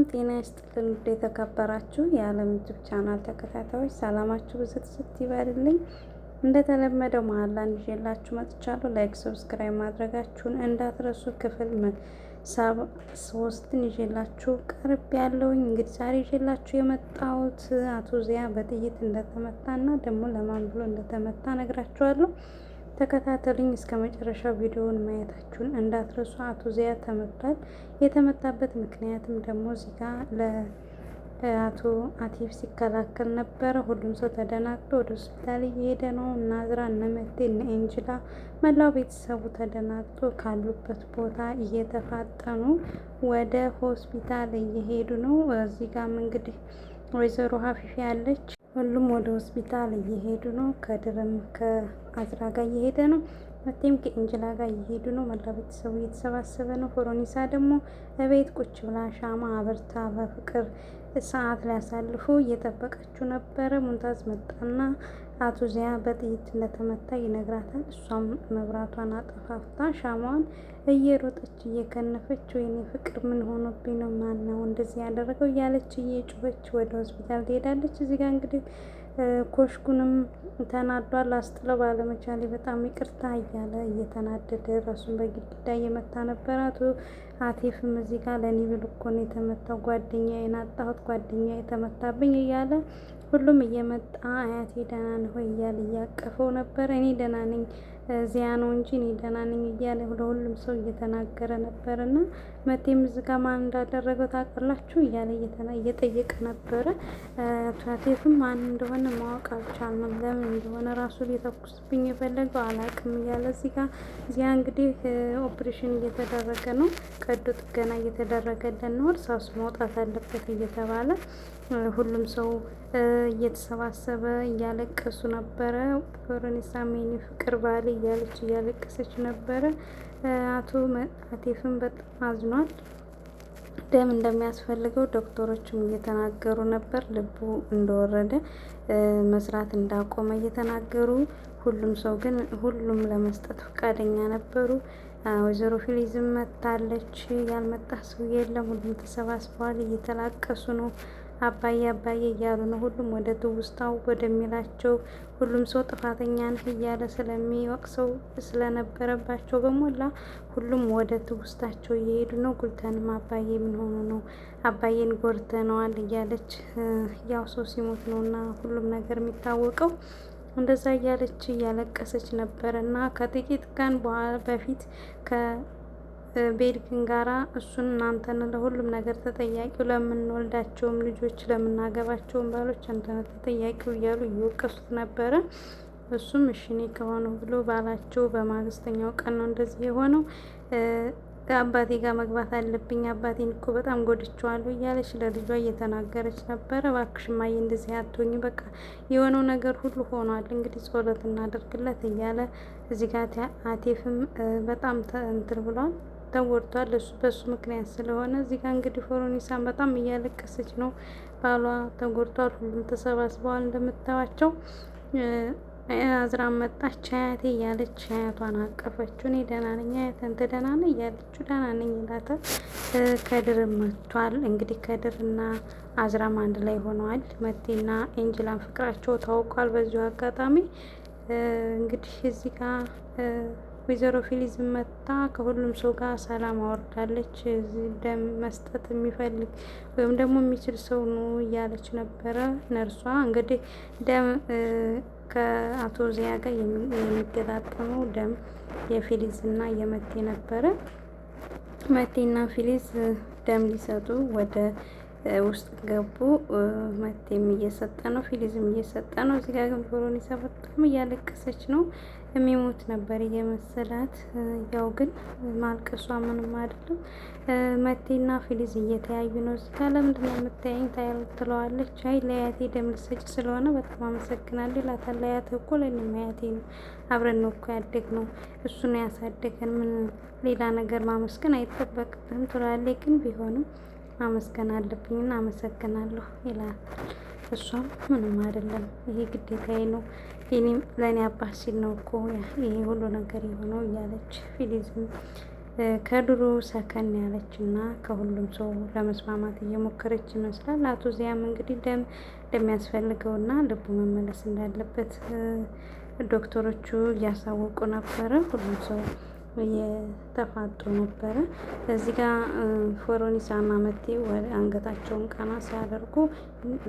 ጤና ይስጥልን ውድ የተከበራችሁ የዓለም ዩቲዩብ ቻናል ተከታታዮች ሰላማችሁ ብዝት ይበልልኝ። እንደተለመደው መሀላን ይዤላችሁ መጥቻለሁ። ላይክ ሰብስክራይብ ማድረጋችሁን እንዳትረሱ። ክፍል 73ን ይዤላችሁ ቀርብ ያለውኝ። እንግዲህ ዛሬ ይዤላችሁ የመጣሁት አቶ ዚያ በጥይት እንደተመታና ደግሞ ለማን ብሎ እንደተመታ ነግራችኋለሁ። ተከታተሉኝ እስከ መጨረሻው ቪዲዮውን ማየታችሁን እንዳትረሱ። አቶ ዚያ ተመቷል። የተመታበት ምክንያትም ደግሞ እዚህ ጋር ለአቶ አቲፍ ሲከላከል ነበረ። ሁሉም ሰው ተደናግጦ ወደ ሆስፒታል እየሄደ ነው። እና ዝራ እነ መቴ እነ ኤንጅላ መላው ቤተሰቡ ተደናግጦ ካሉበት ቦታ እየተፋጠኑ ወደ ሆስፒታል እየሄዱ ነው። እዚህ ጋርም እንግዲህ ወይዘሮ ሀፊፊ ያለች ሁሉም ወደ ሆስፒታል እየሄዱ ነው። ከድርም ከአዝራ ጋር እየሄደ ነው። መቴም ከእንጅላ ጋር እየሄዱ ነው። መላ ቤተሰቡ እየተሰባሰበ ነው። ፎሮኒሳ ደግሞ በቤት ቁጭ ብላ ሻማ አብርታ በፍቅር ሰዓት ሊያሳልፉ እየጠበቀችው ነበረ። ሙንታዝ መጣና አቶ ዚያ በጥይት እንደተመታ ይነግራታል። እሷም መብራቷን አጠፋፍታ ሻማዋን እየሮጠች እየከነፈች ወይኔ ፍቅር ምን ሆኖብኝ ነው? ማን ነው እንደዚህ ያደረገው? እያለች እየጮኸች ወደ ሆስፒታል ትሄዳለች። እዚህ ጋር እንግዲህ ኮሽኩንም ተናዷል። አስጥለው ባለመቻሌ በጣም ይቅርታ እያለ እየተናደደ ራሱን በግድግዳ እየመታ ነበር። አቶ አቲፍም እዚህ ጋር ለእኔ ብል እኮ ነው የተመታው፣ ጓደኛዬን አጣሁት፣ ጓደኛዬ የተመታብኝ እያለ ሁሉም እየመጣ አያቴ ደህና ነህ ወይ እያለ እያቀፈው ነበር። እኔ ደህና ነኝ ዚያ ነው እንጂ እኔ ደህና ነኝ እያለ ለሁሉም ሰው እየተናገረ ነበር። እና መቴም እዚህ ጋር ማን እንዳደረገው ታውቃላችሁ እያለ እየጠየቀ ነበረ። አቲፍም ማን እንደሆነ ማወቅ አልቻልንም፣ ለምን እንደሆነ ራሱ ሊተኩስብኝ የፈለገው አላውቅም እያለ እዚህ ጋር ዚያ እንግዲህ ኦፕሬሽን እየተደረገ ነው፣ ቀዶ ጥገና እየተደረገለን ነው፣ እርሳሱ መውጣት አለበት እየተባለ ሁሉም ሰው እየተሰባሰበ እያለቀሱ ነበረ። ፎሮኒሳ ሜኒ ፍቅር ባሌ እያለች እያለቀሰች ነበረ። አቶ አቲፍም በጣም አዝኗል። ደም እንደሚያስፈልገው ዶክተሮችም እየተናገሩ ነበር። ልቡ እንደወረደ መስራት እንዳቆመ እየተናገሩ፣ ሁሉም ሰው ግን ሁሉም ለመስጠት ፈቃደኛ ነበሩ። ወይዘሮ ፊሊዝም መታለች። ያልመጣ ሰው የለም። ሁሉም ተሰባስበዋል፣ እየተላቀሱ ነው። አባዬ አባዬ እያሉ ነው። ሁሉም ወደ ትውስታው ወደሚላቸው ሁሉም ሰው ጥፋተኛ ነህ እያለ ስለሚወቅሰው ስለነበረባቸው በሞላ ሁሉም ወደ ትውስታቸው እየሄዱ ነው። ጉልተንም አባዬ ምን ሆኖ ነው? አባዬን ጎርተነዋል እያለች ያው ሰው ሲሞት ነው እና ሁሉም ነገር የሚታወቀው እንደዛ እያለች እያለቀሰች ነበረ። እና ከጥቂት ቀን በኋላ በፊት ቤድግን ጋራ እሱን እናንተን ለሁሉም ነገር ተጠያቂው፣ ለምንወልዳቸውም ልጆች ለምናገባቸውም ባሎች አንተነ ተጠያቂው እያሉ እየወቀሱት ነበረ። እሱም እሺ እኔ ከሆነው ብሎ ባላቸው በማግስተኛው ቀን ነው እንደዚህ የሆነው። አባቴ ጋር መግባት አለብኝ፣ አባቴን እኮ በጣም ጎድቼዋለሁ እያለች ለልጇ እየተናገረች ነበረ። እባክሽ እማዬ እንደዚህ አትሆኝ፣ በቃ የሆነው ነገር ሁሉ ሆኗል፣ እንግዲህ ጸሎት እናደርግለት እያለ እዚህ ጋር አቲፍም በጣም እንትን ብሏል፣ ተጎድቷል። እሱ በሱ ምክንያት ስለሆነ እዚህ ጋር እንግዲህ ፎሮኒሳን በጣም እያለቀሰች ነው። ባሏ ተጎድቷል። ሁሉም ተሰባስበዋል እንደምታዋቸው። አዝራም መጣች አያቴ እያለች አያቷን አቀፈችው። እኔ ደህና ነኝ አያቴ አንተ ደህና ነህ እያለችው ደህና ነኝ ይላታል። ከድርም መጥቷል። እንግዲህ ከድርና አዝራም አንድ ላይ ሆነዋል። መቴና ኤንጅላን ፍቅራቸው ታውቋል። በዚሁ አጋጣሚ እንግዲህ እዚህ ጋር ወይዘሮ ፊሊዝ መታ ከሁሉም ሰው ጋር ሰላም አወርዳለች። ደም መስጠት የሚፈልግ ወይም ደግሞ የሚችል ሰው ነው እያለች ነበረ ነርሷ። እንግዲህ ደም ከአቶ ዚያ ጋር የሚገጣጠመው ደም የፊሊዝ እና የመቴ ነበረ። መቴና ፊሊዝ ደም ሊሰጡ ወደ ውስጥ ገቡ። መቴም እየሰጠ ነው፣ ፊሊዝም እየሰጠ ነው። እዚህ ጋር ግን ፎሮኒሳ በጣም እያለቀሰች ነው። የሚሞት ነበር እየመሰላት። ያው ግን ማልቀሷ ምንም አይደለም። መቴና ፊሊዝ እየተያዩ ነው። እዚህ ጋር ለምንድን ነው የምታየኝ ትለዋለች። አይ ለአያቴ ደም ልሰጭ ስለሆነ በጣም አመሰግናለሁ ይላታል። ለአያቴ እኮ ለእኔም አያቴ ነው፣ አብረን ነው እኮ ያደግነው፣ እሱ ነው ያሳደገን፣ ምን ሌላ ነገር ማመስገን አይጠበቅብህም ትላለች። ግን ቢሆንም ማመስገን አለብኝና አመሰግናለሁ ይላታል። እሷም ምንም አይደለም ይሄ ግዴታዬ ነው፣ ለእኔ አባት ሲል ነው እኮ ይሄ ሁሉ ነገር የሆነው እያለች ፊሊዝም ከድሮ ሰከን ያለች እና ከሁሉም ሰው ለመስማማት እየሞከረች ይመስላል። አቶ ዚያም እንግዲህ ደም እንደሚያስፈልገው እና ልቡ መመለስ እንዳለበት ዶክተሮቹ እያሳወቁ ነበረ። ሁሉም ሰው እየተፋጡ ነበረ። እዚህ ጋር ፎሮኒሳና መቴ ወደ አንገታቸውን ቀና ሲያደርጉ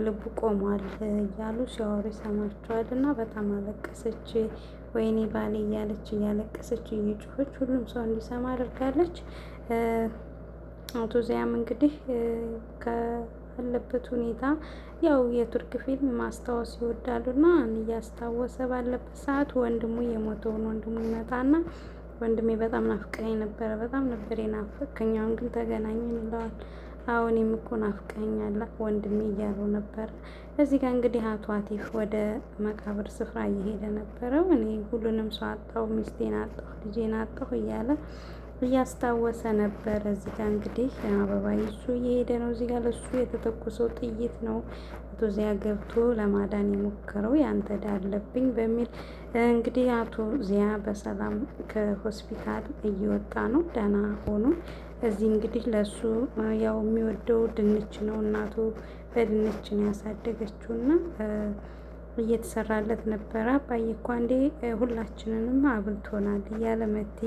ልቡ ቆሟል እያሉ ሲያወሩ ይሰማቸዋል እና በጣም አለቀሰች። ወይኔ ባሌ እያለች እያለቀሰች እየጮኸች ሁሉም ሰው እንዲሰማ አድርጋለች። አቶ ዚያም እንግዲህ ካለበት ሁኔታ ያው የቱርክ ፊልም ማስታወስ ይወዳሉ እና እያስታወሰ ባለበት ሰዓት ወንድሙ የሞተውን ወንድሙ ይመጣና ወንድሜ በጣም ናፍቀኸኝ ነበረ፣ በጣም ነበር የናፈቀኝ፣ አሁን ግን ተገናኘን ይለዋል። አሁን እኮ ናፍቀኸኛለህ ወንድሜ እያለው ነበር። እዚህ ጋር እንግዲህ አቶ አቲፍ ወደ መቃብር ስፍራ እየሄደ ነበረ። እኔ ሁሉንም ሰው አጣሁ፣ ሚስቴን አጣሁ፣ ልጄን አጣሁ እያለ እያስታወሰ ነበረ። እዚህ ጋር እንግዲህ አበባ ይዞ እየሄደ ነው። እዚህ ጋር ለሱ የተተኮሰው ጥይት ነው አቶ ዚያ ገብቶ ለማዳን የሞከረው ያንተ ዕዳ አለብኝ በሚል እንግዲህ አቶ ዚያ በሰላም ከሆስፒታል እየወጣ ነው ደህና ሆኖ። እዚህ እንግዲህ ለሱ ያው የሚወደው ድንች ነው። እናቱ በድንች ነው ያሳደገችው እና እየተሰራለት ነበረ። አባዬ እኮ አንዴ ሁላችንንም አብልቶናል እያለ መቴ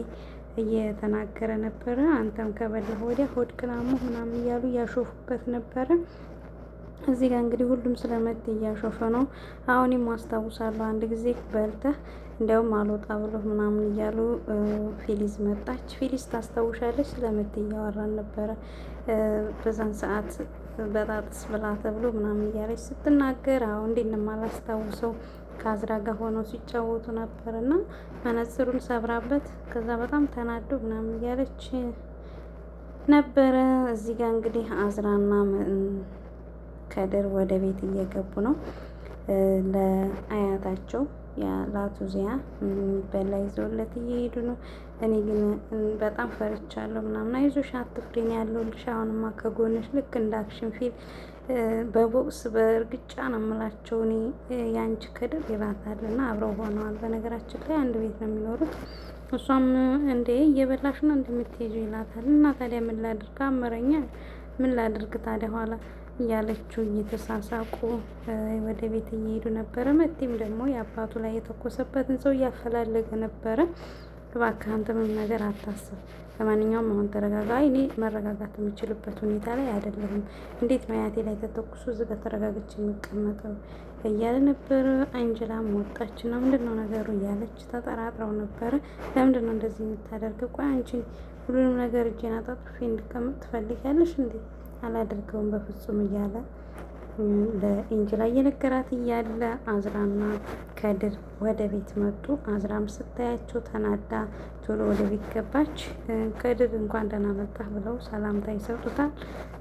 እየተናገረ ነበረ። አንተም ከበላህ ወዲያ ሆድክን አሞህ ምናምን እያሉ እያሾፉበት ነበረ። እዚህ ጋር እንግዲህ ሁሉም ስለመቴ እያሾፈ ነው። አሁንም አስታውሳለሁ አንድ ጊዜ በልተህ እንዲያውም አልወጣ ብሎ ምናምን እያሉ ፊሊዝ መጣች። ፊሊዝ ታስታውሻለች? ስለመቴ እያወራን ነበረ። በዛን ሰዓት በጣጥስ ብላ ተብሎ ምናምን እያለች ስትናገር አሁን እንዴት ነው የማላስታውሰው ከአዝራ ጋር ሆነው ሲጫወቱ ነበር እና መነጽሩን ሰብራበት ከዛ በጣም ተናዶ ምናምን እያለች ነበረ። እዚህ ጋር እንግዲህ አዝራና ከድር ወደ ቤት እየገቡ ነው። ለአያታቸው ለአቶ ዚያ የሚበላ ይዘውለት እየሄዱ ነው። እኔ ግን በጣም ፈርቻለሁ ምናምን። አይዞሽ አትፍሪኝ ያለሁልሽ፣ አሁንማ ከጎንሽ ልክ እንደ አክሽን ፊልም በቦክስ በእርግጫ ነው የምላቸው እኔ የአንቺ ከድር ይላታል እና አብረው ሆነዋል። በነገራችን ላይ አንድ ቤት ነው የሚኖሩት። እሷም እንዴ እየበላሽ ነው እንደምትሄጂው ይላታል። እና ታዲያ ምን ላድርግ አመረኛ፣ ምን ላድርግ ታዲያ ኋላ እያለችው እየተሳሳቁ ወደ ቤት እየሄዱ ነበረ። መቴም ደግሞ የአባቱ ላይ የተኮሰበትን ሰው እያፈላለገ ነበረ። እባክህ አንተ ምንም ነገር አታስብ፣ ለማንኛውም አሁን ተረጋጋ። እኔ መረጋጋት የምችልበት ሁኔታ ላይ አይደለሁም። እንዴት ነው አያቴ ላይ ተተኩሶ እዚህ ጋር ተረጋግቼ የሚቀመጠው እያለ ነበረ። አንጅላም ወጣች እና ምንድን ነው ነገሩ እያለች ተጠራጥረው ነበረ። ለምንድን ነው እንደዚህ የምታደርገው? ቆይ አንቺ ሁሉንም ነገር እጄን አጣጥፌ እንድቀመጥ ትፈልጊያለሽ እንዴ? አላደርገውም በፍጹም እያለ ለኤንጅላ እየነገራት እያለ አዝራና ከድር ወደ ቤት መጡ። አዝራም ስታያቸው ተናዳ ቶሎ ወደ ቤት ገባች። ከድር እንኳን ደህና መጣህ ብለው ሰላምታ ይሰጡታል።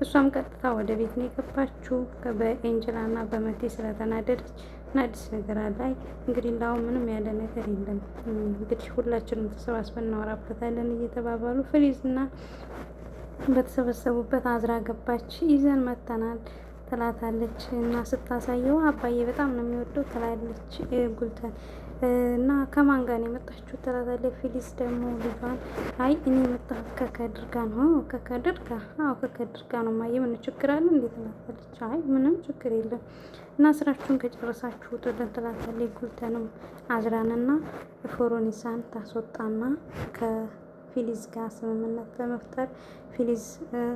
እሷም ቀጥታ ወደ ቤት ነው የገባችው። በኤንጅላና በመቴ ስለተናደደች እና አዲስ ነገር አለ። እንግዲህ እንዳሁን ምንም ያለ ነገር የለም፣ እንግዲህ ሁላችንም ተሰባስበን እናወራበታለን እየተባባሉ ፍሪዝና በተሰበሰቡበት አዝራ ገባች። ይዘን መተናል ትላታለች እና ስታሳየው አባዬ በጣም ነው የሚወደው ትላለች ጉልተን እና ከማን ጋር ነው የመጣችው ትላታለች። ፊሊስ ደግሞ ልጇን አይ እኔ የመጣሁት ከከድር ጋር ነው። ከከድር ጋር? አዎ ከከድር ጋር ነው። ማየ ምን ችግር አለ እንዴት ትላታለች። አይ ምንም ችግር የለም እና ስራችሁን ከጨረሳችሁ ውጡልን ትላታለች። ጉልተንም አዝራንና ፎሮኒሳን ታስወጣና ፊሊዝ ጋር ስምምነት በመፍጠር ፊሊዝ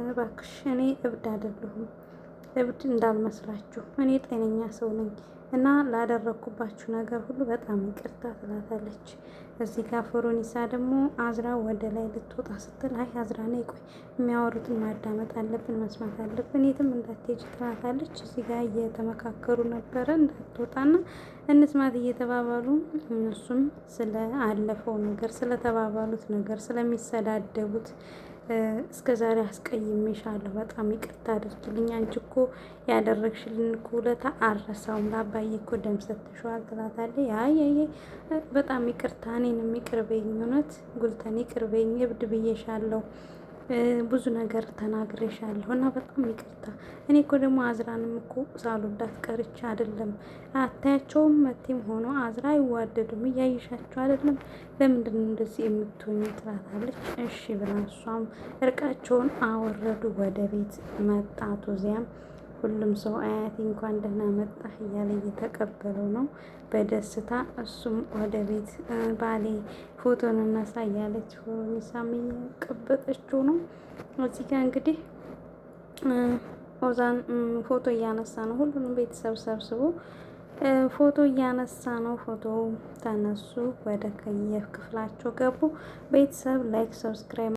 እባክሽ እኔ እብድ አይደለሁም፣ እብድ እንዳልመስላችሁ እኔ ጤነኛ ሰው ነኝ እና ላደረግኩባችሁ ነገር ሁሉ በጣም ይቅርታ ትላታለች። እዚህ ጋር ፎሮኒሳ ደግሞ አዝራ ወደ ላይ ልትወጣ ስትል አይ አዝራ ነይ ቆይ የሚያወሩትን ማዳመጥ አለብን መስማት አለብን የትም እንዳትሄጂ ትላታለች። እዚህ ጋር እየተመካከሩ ነበረ እንዳትወጣና እንስማት እየተባባሉ እነሱም ስለ አለፈው ነገር ስለተባባሉት ነገር ስለሚሰዳደቡት እስከ ዛሬ አስቀይሜሻለሁ፣ በጣም ይቅርታ አድርጊልኝ፣ አንቺ እኮ ያደረግሽልን እኮ ውለታ አልረሳውም፣ ለአባዬ እኮ ደም ሰጥተሽዋል ትላታለች። አይ በጣም ይቅርታ፣ እኔንም ይቅር በይኝ፣ እውነት ጉልተን ይቅር በይኝ፣ እብድ ብዬሻለሁ ብዙ ነገር ተናግሬሻለሁ እና በጣም ይቅርታ። እኔ እኮ ደግሞ አዝራንም እኮ ሳልወዳት ቀርቼ አይደለም። አታያቸውም? መቴም ሆኖ አዝራ አይዋደዱም። እያይሻቸው አይደለም? ለምንድን ነው እንደዚህ የምትሆኝ? ትላታለች። እሺ ብላ እሷም እርቃቸውን አወረዱ። ወደ ቤት መጣ አቶ ዚያም። ሁሉም ሰው አያቴ እንኳን ደህና መጣህ እያለ እየተቀበለው ነው በደስታ። እሱም ወደ ቤት ባሌ ፎቶን እነሳ እያለች ሚሳም እየቀበጠችው ነው። እዚህ ጋር እንግዲህ ኦዛን ፎቶ እያነሳ ነው። ሁሉንም ቤተሰብ ሰብስቦ ፎቶ እያነሳ ነው። ፎቶ ተነሱ። ወደ ከየፍ ክፍላቸው ገቡ። ቤተሰብ ላይክ፣ ሰብስክራይብ